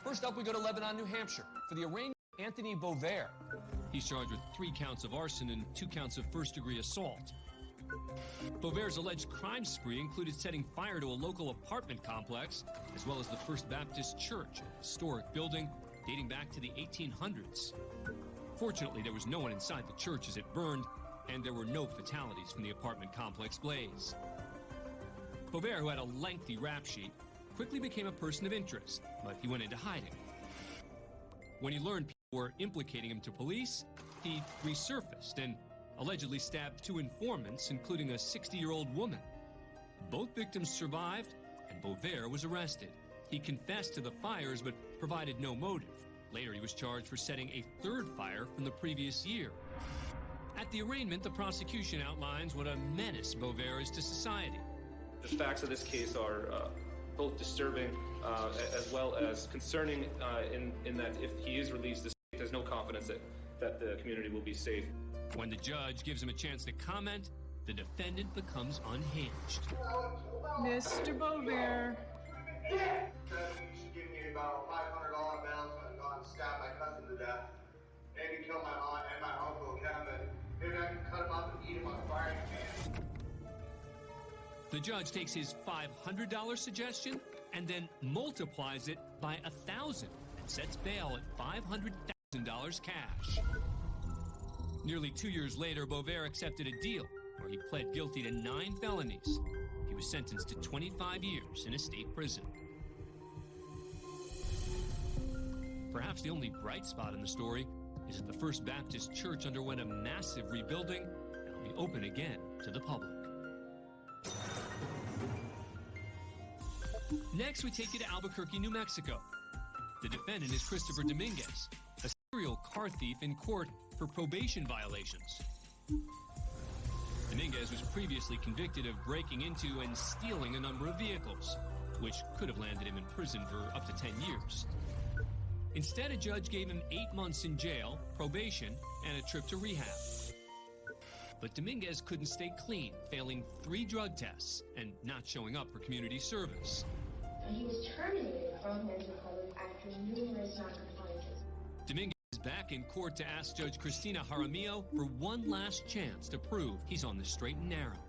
First up, we go to Lebanon, New Hampshire, for the arraignment of Anthony Bovair. He's charged with 3 counts of arson and 2 counts of first-degree assault. Bovair's alleged crime spree included setting fire to a local apartment complex, as well as the First Baptist Church, a historic building dating back to the 1800s. Fortunately, there was no one inside the church as it burned, and there were no fatalities from the apartment complex blaze. Bovair, who had a lengthy rap sheet, quickly became a person of interest, but he went into hiding. When he learned people were implicating him to police, he resurfaced and allegedly stabbed 2 informants, including a 60-year-old woman. Both victims survived, and Bovair was arrested. He confessed to the fires, but provided no motive. Later, he was charged for setting a 3rd fire from the previous year. At the arraignment, the prosecution outlines what a menace Bovair is to society. The facts of this case are both disturbing as well as concerning in that if he is released, there's no confidence that the community will be safe. When the judge gives him a chance to comment, the defendant becomes unhinged. Mr. Bovair. You should give me about $500 bail so I go and stab my cousin to death. Maybe kill my aunt and my uncle Kevin. Maybe I can cut him up and eat him on a frying pan. The judge takes his $500 suggestion and then multiplies it by 1,000 and sets bail at $500,000 cash. Nearly 2 years later, Bovair accepted a deal where he pled guilty to 9 felonies. He was sentenced to 25 years in a state prison. Perhaps the only bright spot in the story is that the First Baptist Church underwent a massive rebuilding and will be open again to the public. Next, we take you to Albuquerque, New Mexico. The defendant is Christopher Dominguez, a serial car thief in court for probation violations. Dominguez was previously convicted of breaking into and stealing a number of vehicles, which could have landed him in prison for up to 10 years. Instead, a judge gave him 8 months in jail, probation, and a trip to rehab. But Dominguez couldn't stay clean, failing 3 drug tests and not showing up for community service. He was terminated from mental health after numerous non-compliances. Dominguez is back in court to ask Judge Cristina Jaramillo for one last chance to prove he's on the straight and narrow.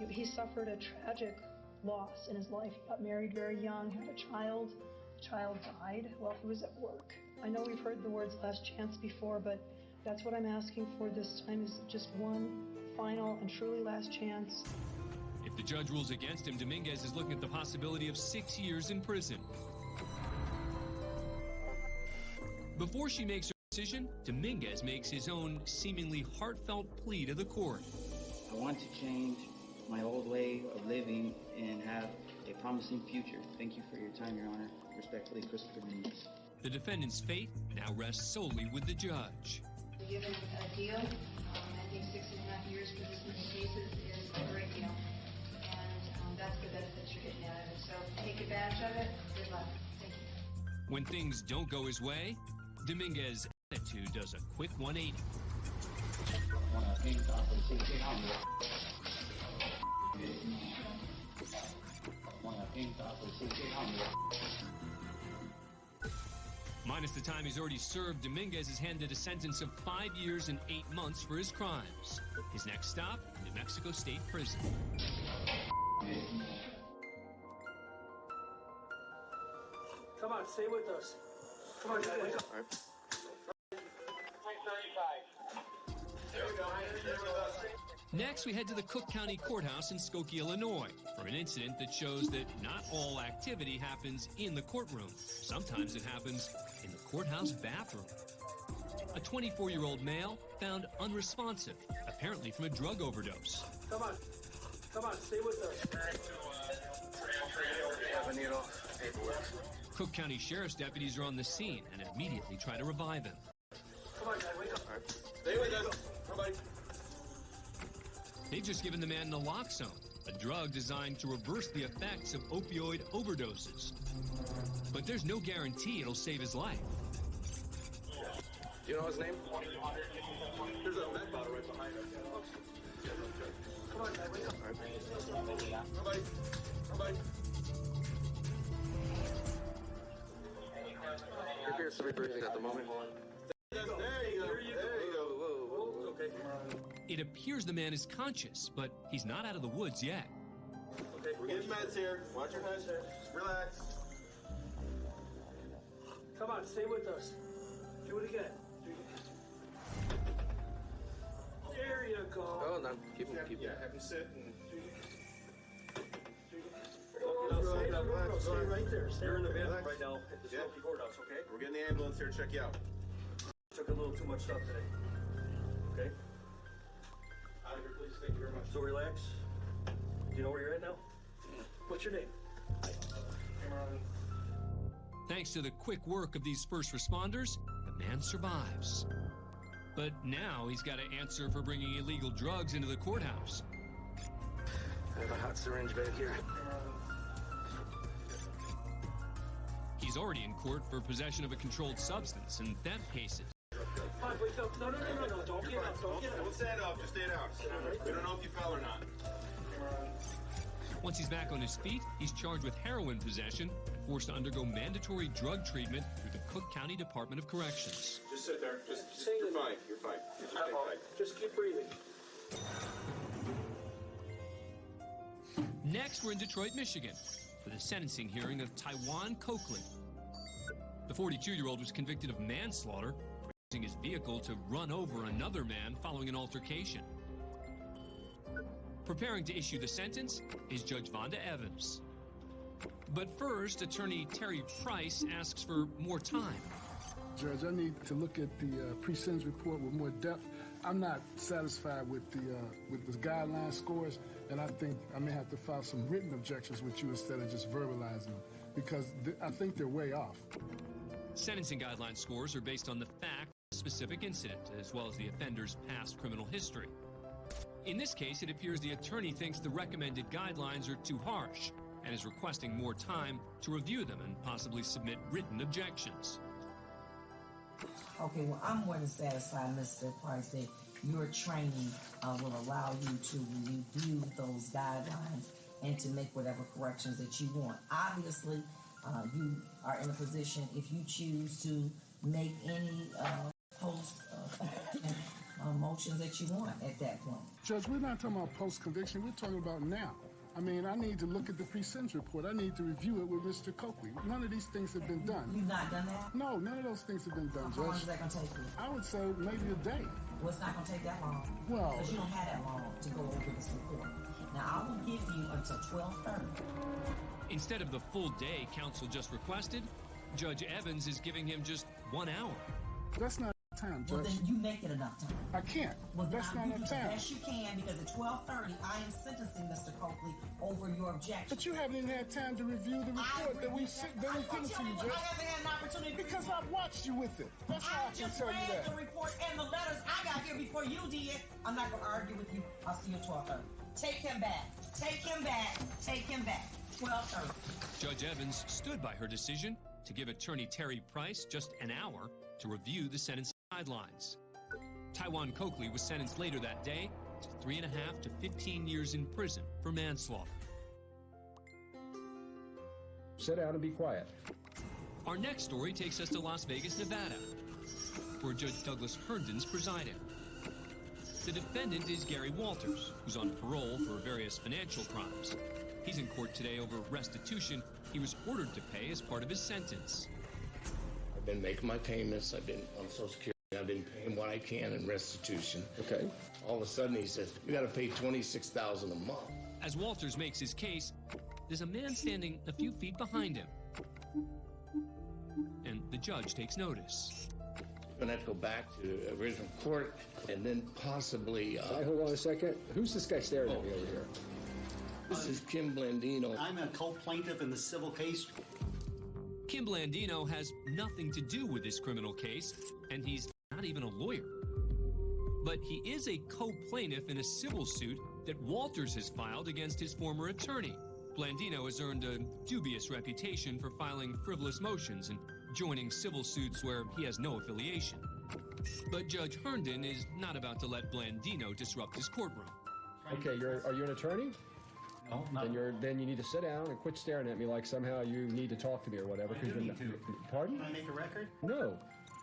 He suffered a tragic loss in his life. He got married very young, had a child. The child died while he was at work. I know we've heard the words last chance before, but that's what I'm asking for this time, is just one final and truly last chance. If the judge rules against him, Dominguez is looking at the possibility of 6 years in prison. Before she makes her decision, Dominguez makes his own seemingly heartfelt plea to the court. I want to change my old way of living and have a promising future. Thank you for your time, Your Honor. Respectfully, Christopher Dominguez. The defendant's fate now rests solely with the judge. Given a deal, I think 6.5 years for this many cases is a great deal. And that's the benefits you're getting out of it. So take advantage of it. Good luck. Thank you. When things don't go his way, Dominguez's attitude does a quick 180. Minus the time he's already served, Dominguez is handed a sentence of 5 years and 8 months for his crimes. His next stop, New Mexico State Prison. Come on, stay with us. Come on, guys. Wake up. Next, we head to the Cook County Courthouse in Skokie, Illinois, for an incident that shows that not all activity happens in the courtroom. Sometimes it happens in the courthouse bathroom. A 24-year-old male found unresponsive, apparently from a drug overdose. Come on, stay with us. Have a needle, paperwork. Cook County Sheriff's deputies are on the scene and immediately try to revive him. Come on, guys, wake up. Stay with us. Everybody. They've just given the man naloxone, a drug designed to reverse the effects of opioid overdoses. But there's no guarantee it'll save his life. Do you know his name? There's a med bottle right behind us. Come on, guys, wake up. Everybody. Sorry for anything at the moment. There you go. There you go. Whoa. Okay. It appears the man is conscious, but he's not out of the woods yet. Okay, we're getting meds here. Watch your head. Just relax. Come on, stay with us. Do it again. There you go. Oh, no. Keep him. Yeah, have him sit and... No, stay right there. Stay in the van Relax. right now at the Smoky Courthouse, okay? We're getting the ambulance here to check you out. Took a little too much stuff today. Okay? Out of here, please. Thank you very much. So relax. Do you know where you're at now? What's your name? Thanks to the quick work of these first responders, the man survives. But now he's got to answer for bringing illegal drugs into the courthouse. I have a hot syringe back here. He's already in court for possession of a controlled substance, and that case is... Fine, wait, no. Don't get up. Don't get up. Don't stand up. Just stay down. We don't know if you fell or not. Once he's back on his feet, he's charged with heroin possession and forced to undergo mandatory drug treatment through the Cook County Department of Corrections. Just sit there. You're fine. You're fine. Just stay tight. Just keep breathing. Next, we're in Detroit, Michigan, for the sentencing hearing of Taiwan Coakley. The 42-year-old was convicted of manslaughter for using his vehicle to run over another man following an altercation. Preparing to issue the sentence is Judge Vonda Evans. But first, attorney Terry Price asks for more time. Judge, I need to look at the pre-sentence report with more depth. I'm not satisfied with the guideline scores, and I think I may have to file some written objections with you instead of just verbalizing them, because I think they're way off. Sentencing guideline scores are based on the fact of a specific incident, as well as the offender's past criminal history. In this case, it appears the attorney thinks the recommended guidelines are too harsh and is requesting more time to review them and possibly submit written objections. Okay, well, I'm more than satisfied, Mr. Price, that your training will allow you to review those guidelines and to make whatever corrections that you want. Obviously, you are in a position, if you choose to make any motions that you want at that point. Judge, we're not talking about post-conviction. We're talking about now. I mean, I need to look at the pre-sentence report. I need to review it with Mr. Coakley. None of these things have been done. You've not done that? No, none of those things have been done, How long Judge. is that going to take you? I would say maybe a day. Well, it's not going to take that long. Well... Because you don't have that long to go over this report. Now, I will give you until 12:30. Instead of the full day counsel just requested, Judge Evans is giving him just 1 hour. That's not time, Judge. Well, then you make it enough time. I can't. Well, then That's I'll not give enough you the time. best you can, because at 12:30, I am sentencing Mr. Coakley over your objection. But you haven't even had time to review the report that we've given to you, Judge. I haven't had an opportunity Because I've watched you with it. That's how I can just tell you read that. the report and the letters I got here before you did. I'm not going to argue with you. I'll see you at 12:30. Take him back. Take him back. Take him back. 12:30. Judge Evans stood by her decision to give attorney Terry Price just an hour to review the sentencing guidelines. Taiwan Coakley was sentenced later that day to 3.5 to 15 years in prison for manslaughter. Sit down and be quiet. Our next story takes us to Las Vegas, Nevada, where Judge Douglas Herndon's presiding. The defendant is Gary Walters, who's on parole for various financial crimes. He's in court today over restitution he was ordered to pay as part of his sentence. I've been making my payments. I've been on Social Security. I've been paying what I can in restitution. Okay. All of a sudden he says, you got to pay $26,000 a month. As Walters makes his case, there's a man standing a few feet behind him. And the judge takes notice. You're going to have to go back to the original court and then possibly... Hold on a second. Who's this guy staring at me over here? This is Kim Blandino. I'm a co-plaintiff in the civil case. Kim Blandino has nothing to do with this criminal case, and he's not even a lawyer. But he is a co-plaintiff in a civil suit that Walters has filed against his former attorney. Blandino has earned a dubious reputation for filing frivolous motions and joining civil suits where he has no affiliation. But Judge Herndon is not about to let Blandino disrupt his courtroom. Okay, are you an attorney? No, not. Then you need to sit down and quit staring at me like somehow you need to talk to me or whatever. I do need to. Pardon? Can I make a record? No.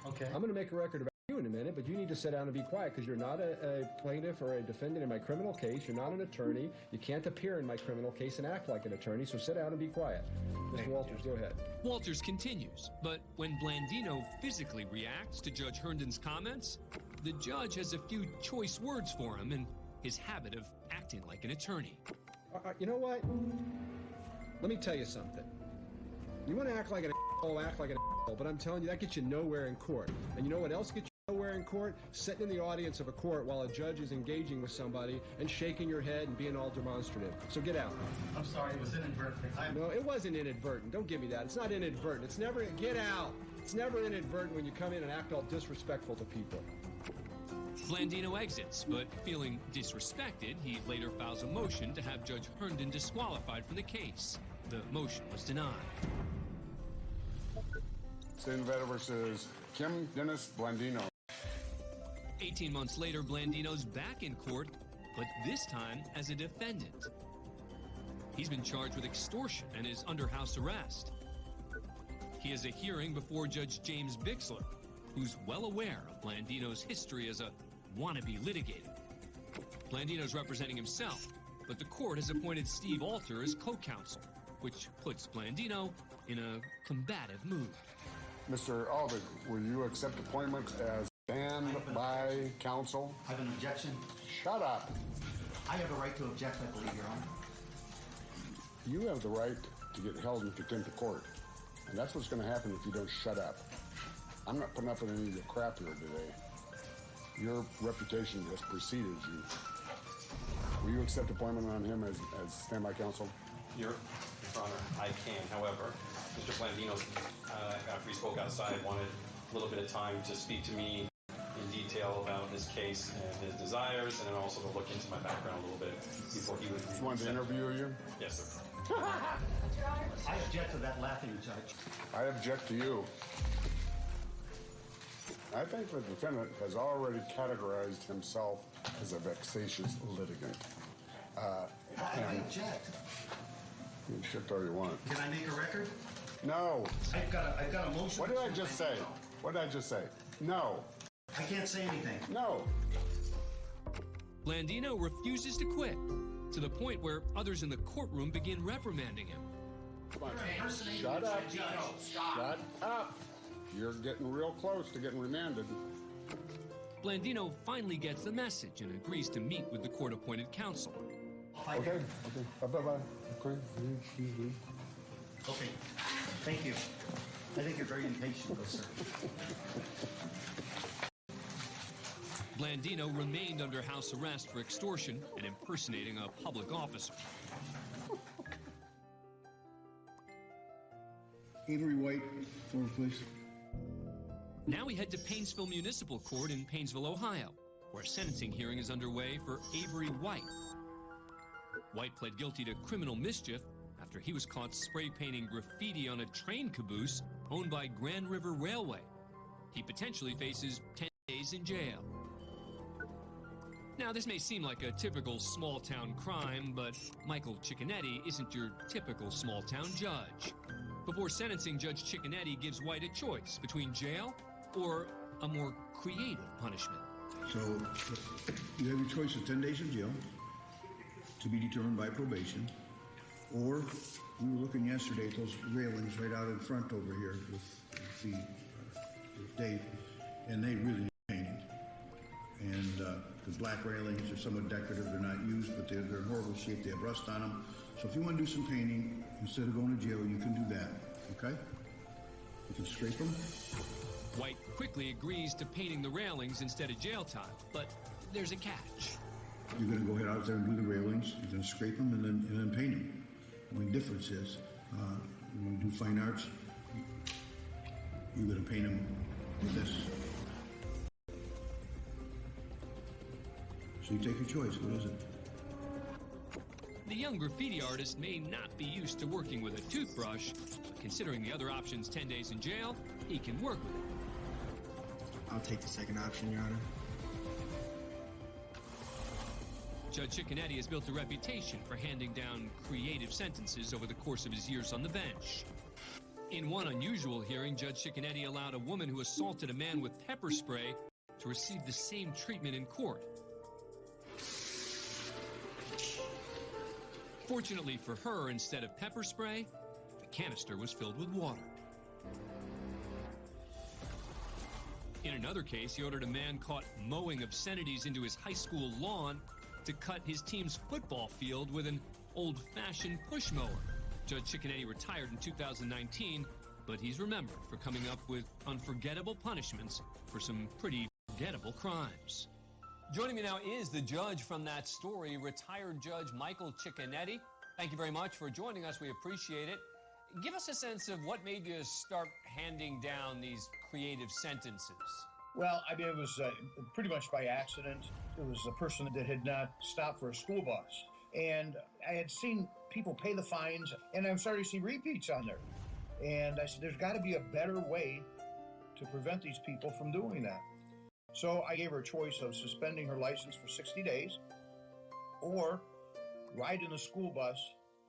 Okay. I'm going to make a record about you in a minute, but you need to sit down and be quiet because you're not a plaintiff or a defendant in my criminal case. You're not an attorney. You can't appear in my criminal case and act like an attorney, so sit down and be quiet. Mr. Walters, go ahead. Walters continues, but when Blandino physically reacts to Judge Herndon's comments, the judge has a few choice words for him in his habit of acting like an attorney. You know what? Let me tell you something. You want to act like an asshole, act like an asshole, but I'm telling you, that gets you nowhere in court. And you know what else gets you nowhere in court? Sitting in the audience of a court while a judge is engaging with somebody and shaking your head and being all demonstrative. So get out. I'm sorry, it was inadvertent. No, it wasn't inadvertent. Don't give me that. It's not inadvertent. It's never, get out. It's never inadvertent when you come in and act all disrespectful to people. Blandino exits, but feeling disrespected, he later files a motion to have Judge Herndon disqualified from the case. The motion was denied. State Nevada versus Kim Dennis Blandino. 18 months later, Blandino's back in court, but this time as a defendant. He's been charged with extortion and is under house arrest. He has a hearing before Judge James Bixler, who's well aware of Blandino's history as a wannabe litigator. Blandino's representing himself, but the court has appointed Steve Alter as co-counsel, which puts Blandino in a combative mood. Mr. Alvig, will you accept appointment as stand-by counsel? I have an objection. Shut up. I have a right to object, I believe, Your Honor. You have the right to get held in contempt of court. And that's what's going to happen if you don't shut up. I'm not putting up with any of your crap here today. Your reputation has preceded you. Will you accept appointment on him as standby counsel? Your Honor, I can. However, Mr. Blandino, after he spoke outside, wanted a little bit of time to speak to me in detail about this case and his desires, and then also to look into my background a little bit before he would... He wanted to interview you? Yes, sir. I object to that laughing, Judge. I object to you. I think the defendant has already categorized himself as a vexatious litigant. I object. You can shift all you want. Can I make a record? No. I've got a motion. What did I just say? What did I just say? No. I can't say anything. No. Blandino refuses to quit, to the point where others in the courtroom begin reprimanding him. Come on. Shut up. Shut up. You're getting real close to getting remanded. Blandino finally gets the message and agrees to meet with the court-appointed counsel. Okay. Bye-bye. Okay. Okay. Thank you. I think you're very impatient, though, sir. Blandino remained under house arrest for extortion and impersonating a public officer. Avery White, floor, please. Now we head to Painesville Municipal Court in Painesville, Ohio, where a sentencing hearing is underway for Avery White. White pled guilty to criminal mischief after he was caught spray painting graffiti on a train caboose owned by Grand River Railway. He potentially faces 10 days in jail. Now, this may seem like a typical small-town crime, but Michael Cicconetti isn't your typical small-town judge. Before sentencing, Judge Cicconetti gives White a choice between jail or a more creative punishment. So you have your choice of 10 days in jail, to be determined by probation, or we were looking yesterday at those railings right out in front over here with Dave, and they really need painting. And the black railings are somewhat decorative, they're not used, but they're in horrible shape, they have rust on them. So if you want to do some painting, instead of going to jail, you can do that, okay? You can scrape them. White quickly agrees to painting the railings instead of jail time, but there's a catch. You're going to go ahead out there and do the railings, you're going to scrape them and then paint them. The only difference is, you want to do fine arts, you're going to paint them with this. So you take your choice, what is it? The young graffiti artist may not be used to working with a toothbrush, but considering the other options, 10 days in jail, he can work with it. I'll take the second option, Your Honor. Judge Cicconetti has built a reputation for handing down creative sentences over the course of his years on the bench. In one unusual hearing, Judge Cicconetti allowed a woman who assaulted a man with pepper spray to receive the same treatment in court. Fortunately for her, instead of pepper spray, the canister was filled with water. In another case, he ordered a man caught mowing obscenities into his high school lawn to cut his team's football field with an old-fashioned push mower. Judge Cicconetti retired in 2019, but he's remembered for coming up with unforgettable punishments for some pretty forgettable crimes. Joining me now is the judge from that story, retired Judge Michael Cicconetti. Thank you very much for joining us. We appreciate it. Give us a sense of what made you start handing down these creative sentences. Well, I mean, it was pretty much by accident. It was a person that had not stopped for a school bus. And I had seen people pay the fines, and I'm starting to see repeats on there. And I said, there's got to be a better way to prevent these people from doing that. So I gave her a choice of suspending her license for 60 days or ride in the school bus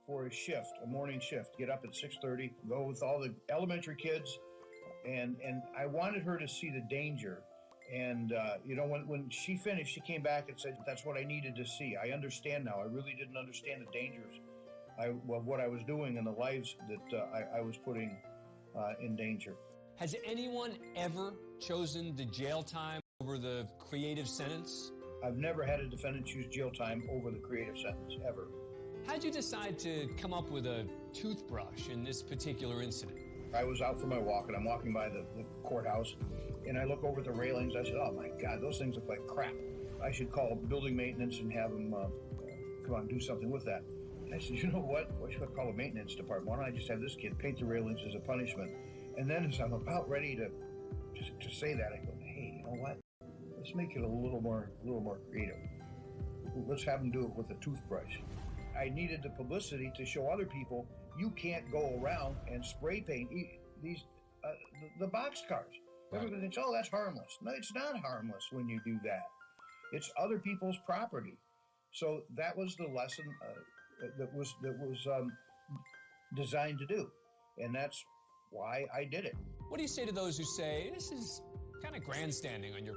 for a shift, a morning shift, get up at 6:30, go with all the elementary kids. And I wanted her to see the danger. And, when she finished, she came back and said, that's what I needed to see. I understand now. I really didn't understand the dangers of what I was doing and the lives that I was putting in danger. Has anyone ever chosen the jail time over the creative sentence? I've never had a defendant choose jail time over the creative sentence, ever. How'd you decide to come up with a toothbrush in this particular incident? I was out for my walk, and I'm walking by the courthouse, and I look over at the railings. I said, oh, my God, those things look like crap. I should call building maintenance and have them come on and do something with that. I said, you know what? I should call the maintenance department. Why don't I just have this kid paint the railings as a punishment? And then as I'm about ready to say that, I go, hey, you know what? Let's make it a little more creative. Let's have them do it with a toothbrush. I needed the publicity to show other people you can't go around and spray paint these the boxcars. Everybody thinks, oh, that's harmless. No, it's not harmless when you do that. It's other people's property. So that was the lesson that was designed to do, and that's why I did it. What do you say to those who say this is kind of grandstanding on your?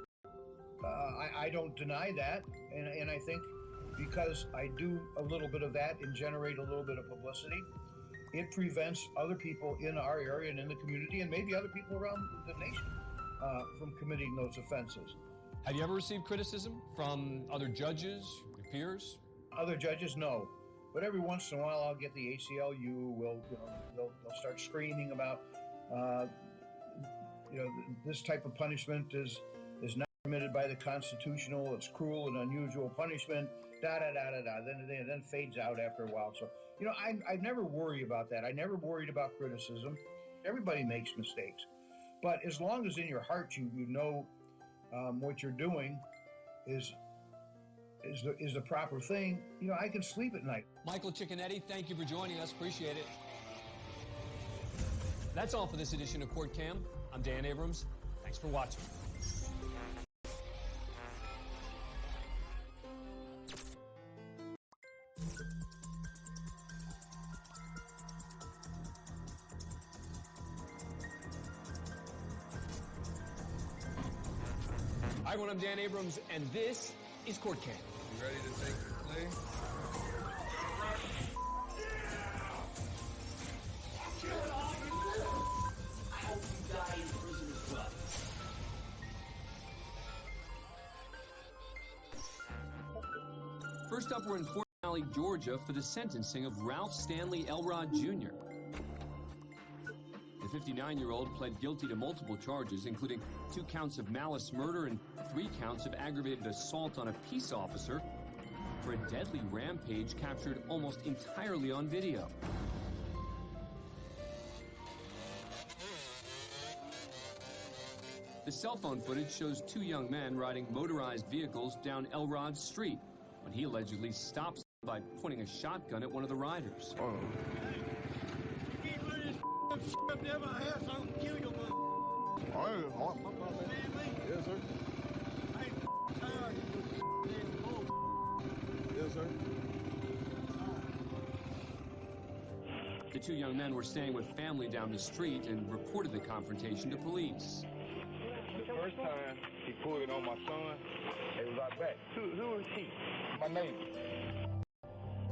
I don't deny that, and I think because I do a little bit of that and generate a little bit of publicity, it prevents other people in our area and in the community and maybe other people around the nation from committing those offenses. Have you ever received criticism from other judges, your peers? Other judges, no. But every once in a while, I'll get the ACLU. They'll start screaming about, this type of punishment is not permitted by the constitutional. It's cruel and unusual punishment. Then fades out after a while. So, I never worry about that. I never worried about criticism. Everybody makes mistakes. But as long as in your heart you know what you're doing is the proper thing, I can sleep at night. Michael Cicconetti, thank you for joining us. Appreciate it. That's all for this edition of Court Cam. I'm Dan Abrams. Thanks for watching. Hi, everyone, I'm Dan Abrams, and this is Court Cam. You ready to take the plea? I hope you die in prison as well. First up, we're in Fort Valley, Georgia, for the sentencing of Ralph Stanley Elrod Jr. The 59-year-old pled guilty to multiple charges, including 2 counts of malice murder and 3 counts of aggravated assault on a peace officer for a deadly rampage captured almost entirely on video. The cell phone footage shows 2 young men riding motorized vehicles down Elrod's street when he allegedly stops by pointing a shotgun at one of the riders. Up there my house, I don't kill your mother. Yes, sir. I ain't tired of you. Yes, two young men were staying with family down the street and reported the confrontation to police. The first time he pulled it on my son, it was our back. Who is he? My neighbor.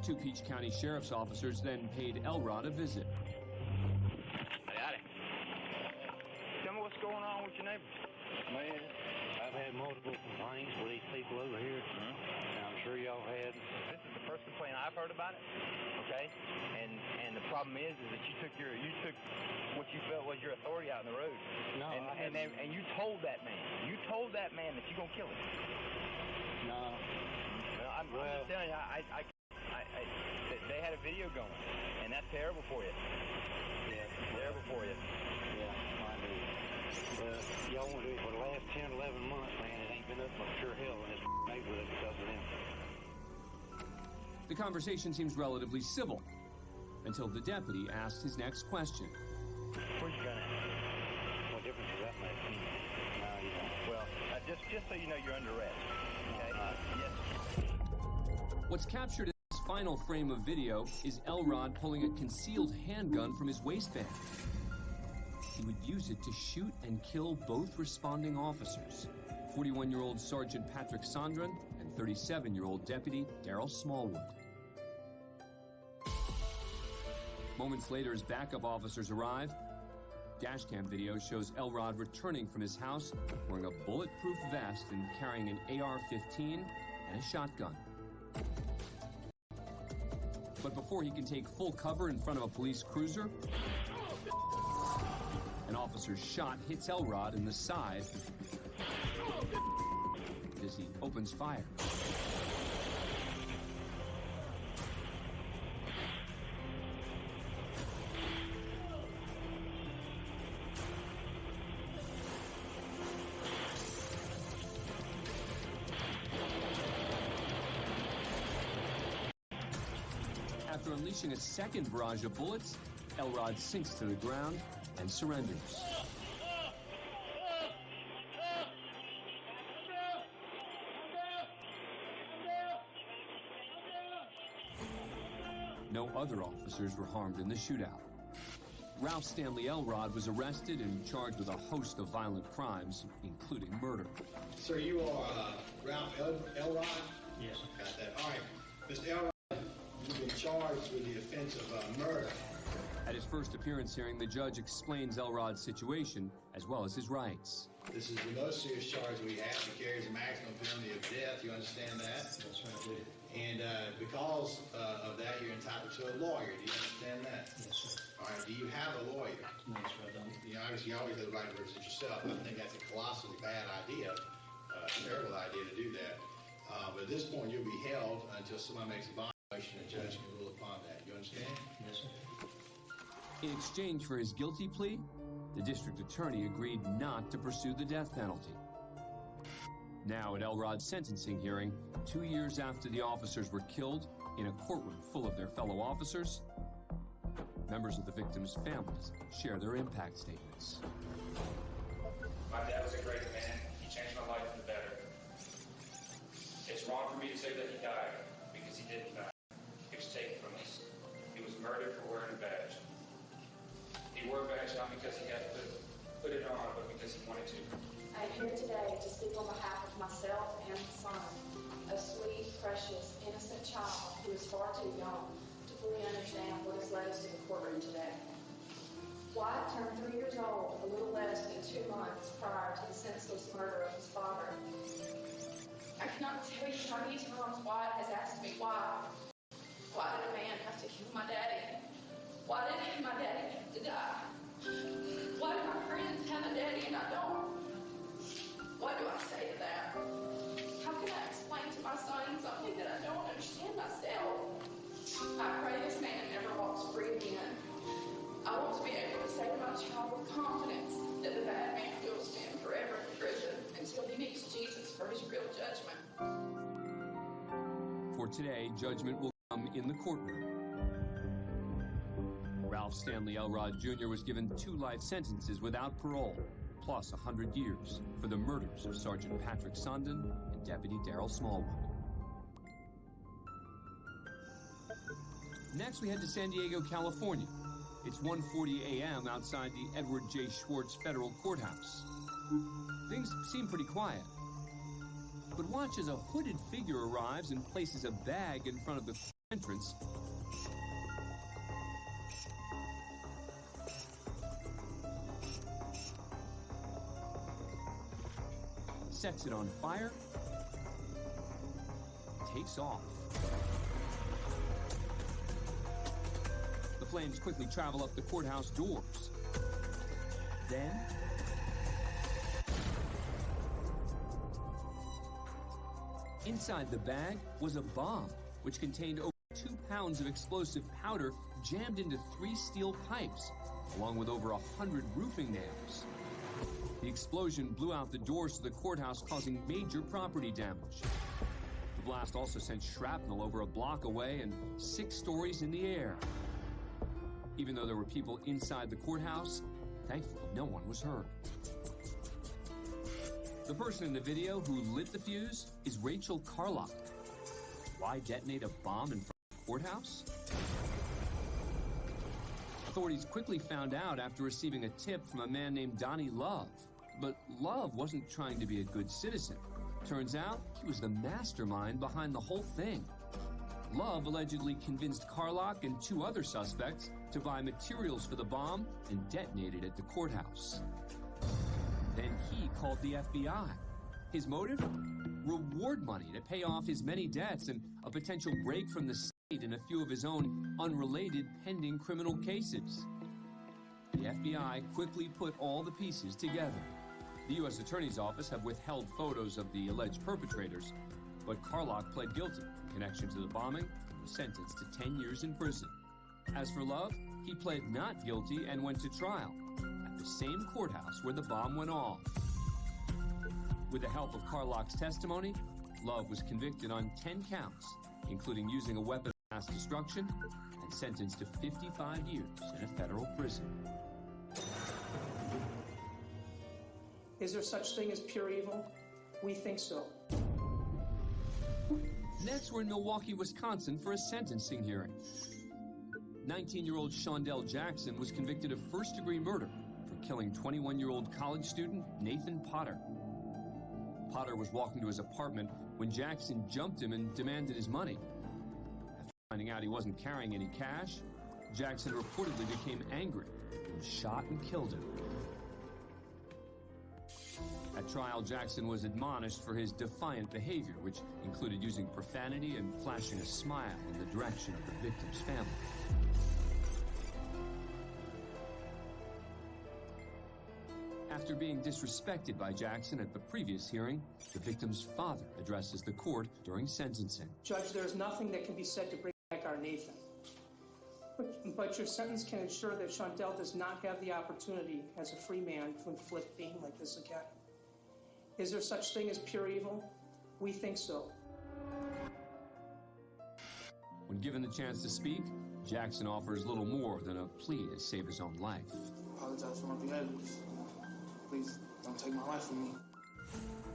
Two Peach County Sheriff's officers then paid Elrod a visit. Howdy. Tell me what's going on with your neighbor. Man, I've had multiple complaints with these people over here. And I'm sure y'all had. This is the first complaint I've heard about it. Okay? And the problem is that you took what you felt was your authority out in the road. No, and you told that man. You told that man that you're gonna kill him. No. Well, I'm just telling you, they had a video going, and that's terrible for you. Yeah. Terrible for you. Yeah, mine do. But y'all want to do it for the last 10, 11 months, man. It ain't been nothing but pure hell in this neighborhood because of them. The conversation seems relatively civil until the deputy asked his next question. Where's your gun at? What difference does that make? No, you don't. Well, just so you know, you're under arrest. Okay? Yes. What's captured in this final frame of video is Elrod pulling a concealed handgun from his waistband. He would use it to shoot and kill both responding officers, 41-year-old Sergeant Patrick Sondran and 37-year-old Deputy Daryl Smallwood. Moments later, as backup officers arrive, dashcam video shows Elrod returning from his house wearing a bulletproof vest and carrying an AR-15 and a shotgun. But before he can take full cover in front of a police cruiser, an officer's shot hits Elrod in the side as he opens fire. After unleashing a second barrage of bullets, Elrod sinks to the ground and surrenders. No other officers were harmed in the shootout. Ralph Stanley Elrod was arrested and charged with a host of violent crimes, including murder. Sir, you are Ralph Elrod? Yes. Got that. All right. Mr. Elrod, you've been charged with the offense of murder. At his first appearance hearing, the judge explains Elrod's situation as well as his rights. This is the most serious charge we have. It carries a maximum penalty of death. You understand that? That's right. And because of that, you're entitled to a lawyer. Do you understand that? Yes, sir. All right. Do you have a lawyer? No, sir, I don't. You know, obviously, you always have the right to represent yourself. I think that's a colossally bad idea, terrible idea to do that. But at this point, you'll be held until somebody makes a bond motion and a judge can rule upon that. You understand? Yes, sir. In exchange for his guilty plea, the district attorney agreed not to pursue the death penalty. Now, at Elrod's sentencing hearing, 2 years after the officers were killed in a courtroom full of their fellow officers, members of the victims' families share their impact statements. My dad was a great man. He changed my life for the better. It's wrong for me to say that he died, because he didn't die. He was taken from us. He was murdered for wearing a badge. He wore a badge not because he had to put it on, but because he wanted to. I'm here today to speak on behalf of myself and my son, a sweet, precious, innocent child who is far too young to fully understand what has led us to the courtroom today. Wyatt turned 3 years old a little less than 2 months prior to the senseless murder of his father. I cannot tell you how many times Wyatt has asked me why. Why did a man have to kill my daddy? Why did my daddy have to die? Why do my friends have a daddy and I don't? What do I say to that? How can I explain to my son something that I don't understand myself? I pray this man never walks free again. I want to be able to say to my child with confidence that the bad man will stand forever in prison until he meets Jesus for his real judgment. For today, judgment will come in the courtroom. Ralph Stanley Elrod Jr. was given 2 life sentences without parole, plus 100 years for the murders of Sergeant Patrick Sondran and Deputy Daryl Smallwood. Next, we head to San Diego, California, It's 1:40 a.m. outside the Edward J. Schwartz Federal Courthouse. Things seem pretty quiet. But watch as a hooded figure arrives and places a bag in front of the entrance. Sets it on fire, takes off. The flames quickly travel up the courthouse doors. Then, inside the bag was a bomb, which contained over 2 pounds of explosive powder jammed into 3 steel pipes, along with over 100 roofing nails. The explosion blew out the doors to the courthouse, causing major property damage. The blast also sent shrapnel over a block away and 6 stories in the air. Even though there were people inside the courthouse, thankfully no one was hurt. The person in the video who lit the fuse is Rachel Carlock. Why detonate a bomb in front of the courthouse? Authorities quickly found out after receiving a tip from a man named Donnie Love. But Love wasn't trying to be a good citizen. Turns out he was the mastermind behind the whole thing. Love allegedly convinced Carlock and 2 other suspects to buy materials for the bomb and detonate it at the courthouse. Then he called the FBI. His motive? Reward money to pay off his many debts and a potential break from the state in a few of his own unrelated pending criminal cases. The FBI quickly put all the pieces together. The U.S. Attorney's Office have withheld photos of the alleged perpetrators, but Carlock pled guilty in connection to the bombing and was sentenced to 10 years in prison. As for Love, he pled not guilty and went to trial at the same courthouse where the bomb went off. With the help of Carlock's testimony, Love was convicted on 10 counts, including using a weapon of mass destruction, and sentenced to 55 years in a federal prison. Is there such thing as pure evil? We think so. Next, we're in Milwaukee, Wisconsin for a sentencing hearing. 19-year-old Shondell Jackson was convicted of first-degree murder for killing 21-year-old college student Nathan Potter. Potter was walking to his apartment when Jackson jumped him and demanded his money. After finding out he wasn't carrying any cash, Jackson reportedly became angry and shot and killed him. At trial, Jackson was admonished for his defiant behavior, which included using profanity and flashing a smile in the direction of the victim's family. After being disrespected by Jackson at the previous hearing, the victim's father addresses the court during sentencing. Judge, there is nothing that can be said to bring back our Nathan. But your sentence can ensure that Shondell does not have the opportunity as a free man to inflict pain like this again. Is there such thing as pure evil? We think so. When given the chance to speak, Jackson offers little more than a plea to save his own life. I apologize for my behaviors. Please don't take my life from me.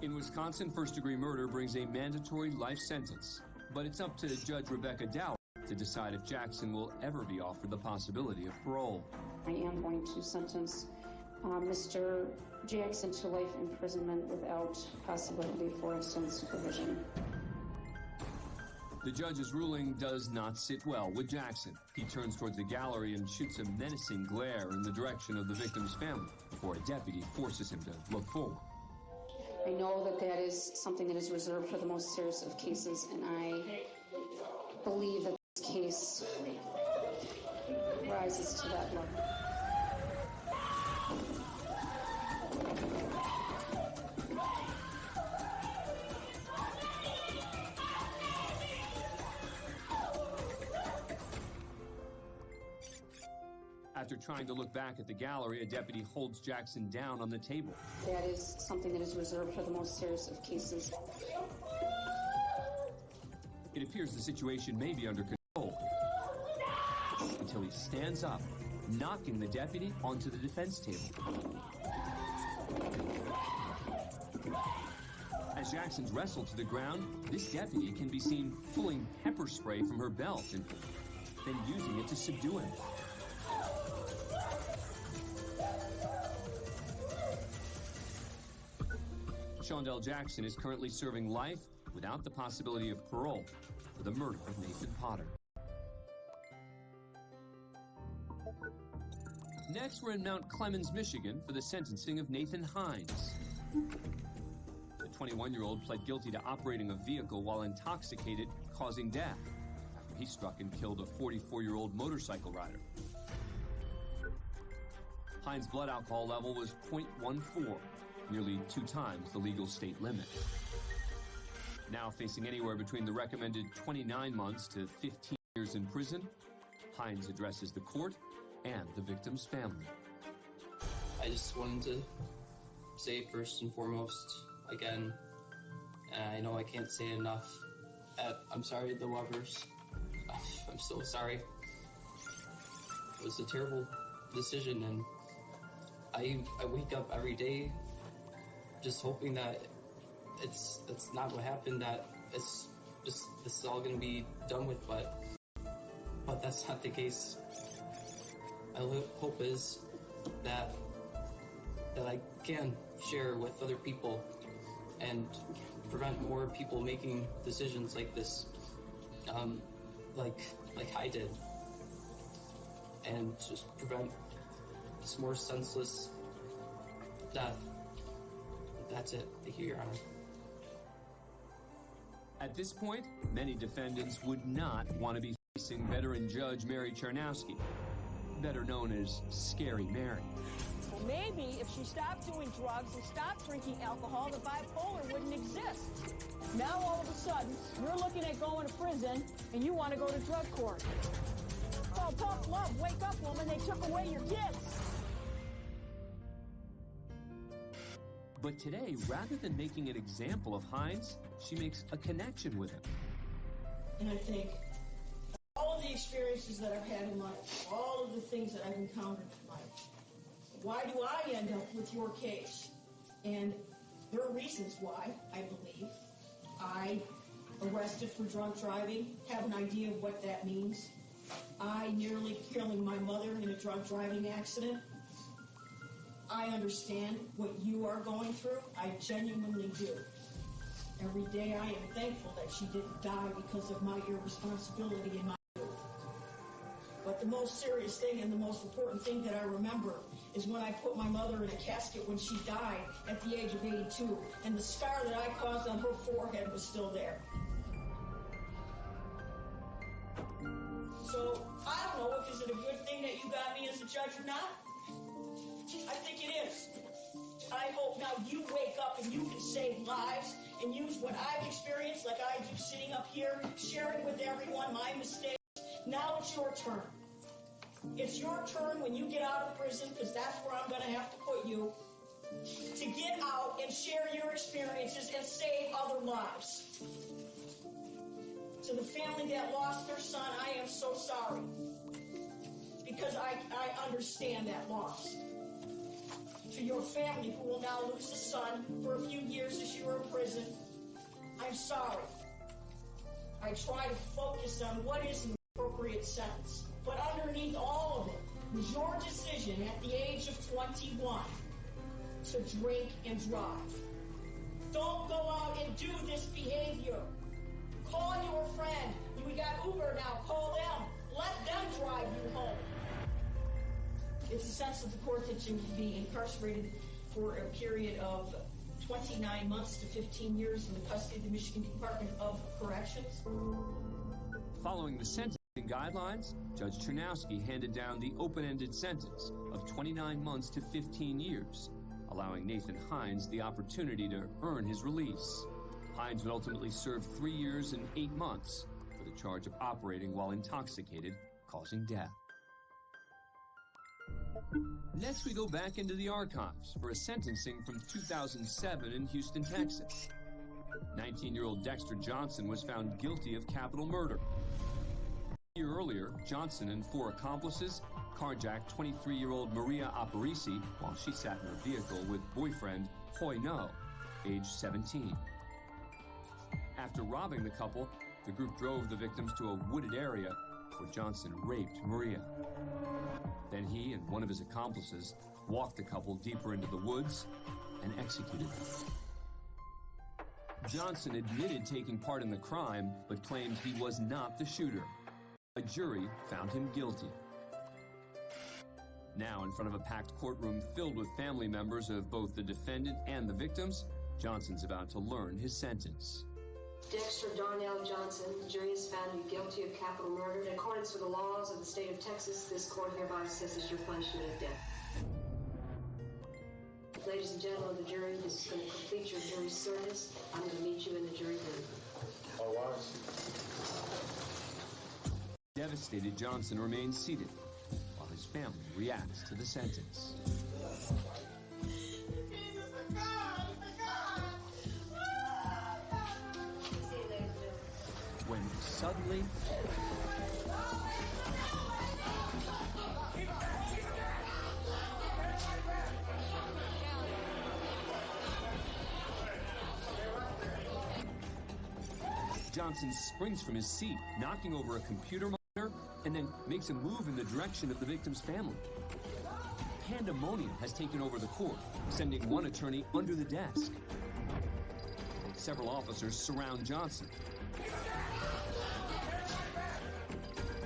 In Wisconsin, first-degree murder brings a mandatory life sentence, but it's up to Judge Rebecca Dower to decide if Jackson will ever be offered the possibility of parole. I am going to sentence Mr. Jackson to life imprisonment without possibility for extended supervision. The judge's ruling does not sit well with Jackson. He turns towards the gallery and shoots a menacing glare in the direction of the victim's family before a deputy forces him to look forward. I know that that is something that is reserved for the most serious of cases, and I believe that this case rises to that level. After trying to look back at the gallery, a deputy holds Jackson down on the table. That is something that is reserved for the most serious of cases. It appears the situation may be under control until he stands up, knocking the deputy onto the defense table. As Jackson's wrestled to the ground, this deputy can be seen pulling pepper spray from her belt and then using it to subdue him. Shondell Jackson is currently serving life without the possibility of parole for the murder of Nathan Potter. Next, we're in Mount Clemens, Michigan for the sentencing of Nathan Hines. The 21-year-old pled guilty to operating a vehicle while intoxicated, causing death, after he struck and killed a 44-year-old motorcycle rider. Hines' blood alcohol level was 0.14, nearly 2 times the legal state limit. Now facing anywhere between the recommended 29 months to 15 years in prison, Hines addresses the court and the victim's family. I just wanted to say first and foremost, again, and I know I can't say enough, I'm sorry to the lovers. I'm so sorry. It was a terrible decision, and I wake up every day just hoping that it's not what happened, that it's just this is all going to be done with, but that's not the case. My hope is that I can share with other people and prevent more people making decisions like this, like I did, and just prevent this more senseless death. That's it. Thank you, Your Honor. At this point, many defendants would not want to be facing veteran Judge Mary Chernowski, better known as Scary Mary. Well, maybe if she stopped doing drugs and stopped drinking alcohol, the bipolar wouldn't exist. Now all of a sudden, you're looking at going to prison and you want to go to drug court. Oh, tough love, wake up, woman, they took away your kids. But today, rather than making an example of Hines, she makes a connection with him. And I think all of the experiences that I've had in life, all of the things that I've encountered in life, why do I end up with your case? And there are reasons why, I believe. I arrested for drunk driving, have an idea of what that means. I nearly killing my mother in a drunk driving accident. I understand what you are going through. I genuinely do. Every day I am thankful that she didn't die because of my irresponsibility in my youth. But the most serious thing and the most important thing that I remember is when I put my mother in a casket when she died at the age of 82, and the scar that I caused on her forehead was still there. So, I don't know if is it a good thing that you got me as a judge or not? I think it is. I hope now you wake up and you can save lives and use what I've experienced, like I do sitting up here, sharing with everyone my mistakes. Now it's your turn. It's your turn when you get out of prison, because that's where I'm going to have to put you, to get out and share your experiences and save other lives. To the family that lost their son, I am so sorry, because I understand that loss. To your family who will now lose a son for a few years as you are in prison, I'm sorry. I try to focus on what is an appropriate sentence. But underneath all of it was your decision at the age of 21 to drink and drive. Don't go out and do this behavior. Call your friend. We got Uber now. Call them. Let them drive you home. It's a sense of the court that you will be incarcerated for a period of 29 months to 15 years in the custody of the Michigan Department of Corrections. Following the sentencing guidelines, Judge Chernowski handed down the open-ended sentence of 29 months to 15 years, allowing Nathan Hines the opportunity to earn his release. Hines would ultimately serve 3 years and 8 months for the charge of operating while intoxicated, causing death. Next, we go back into the archives for a sentencing from 2007 in Houston, Texas. 19-year-old Dexter Johnson was found guilty of capital murder. A year earlier, Johnson and 4 accomplices carjacked 23-year-old Maria Aparici while she sat in her vehicle with boyfriend Hoi No, age 17. After robbing the couple, the group drove the victims to a wooded area where Johnson raped Maria. Then he and one of his accomplices walked the couple deeper into the woods and executed them. Johnson admitted taking part in the crime, but claimed he was not the shooter. A jury found him guilty. Now, in front of a packed courtroom filled with family members of both the defendant and the victims, Johnson's about to learn his sentence. Dexter Darnell Johnson, the jury has found you guilty of capital murder. In accordance with the laws of the state of Texas, this court hereby assesses your punishment of death. Ladies and gentlemen of the jury, this is going to complete your jury service. I'm going to meet you in the jury room. All right. Devastated, Johnson remains seated while his family reacts to the sentence. When suddenly, Johnson springs from his seat, knocking over a computer monitor, and then makes a move in the direction of the victim's family. Pandemonium has taken over the court, sending one attorney under the desk. Several officers surround Johnson,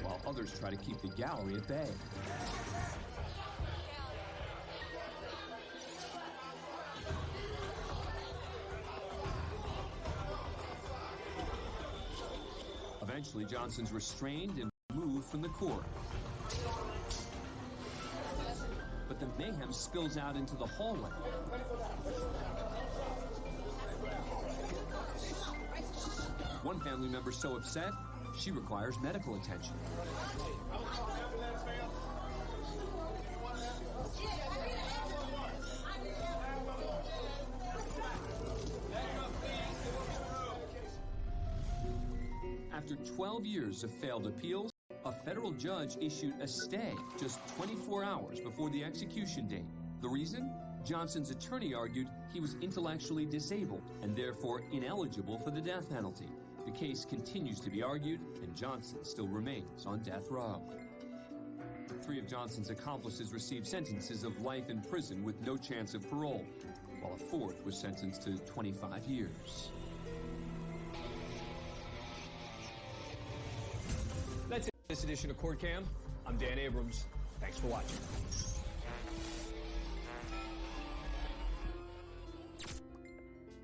while others try to keep the gallery at bay. Eventually, Johnson's restrained and moved from the court. But the mayhem spills out into the hallway. One family member so upset, she requires medical attention. After 12 years of failed appeals, a federal judge issued a stay just 24 hours before the execution date. The reason? Johnson's attorney argued he was intellectually disabled and therefore ineligible for the death penalty. The case continues to be argued, and Johnson still remains on death row. 3 of Johnson's accomplices received sentences of life in prison with no chance of parole, while a 4th was sentenced to 25 years. That's it for this edition of Court Cam. I'm Dan Abrams. Thanks for watching.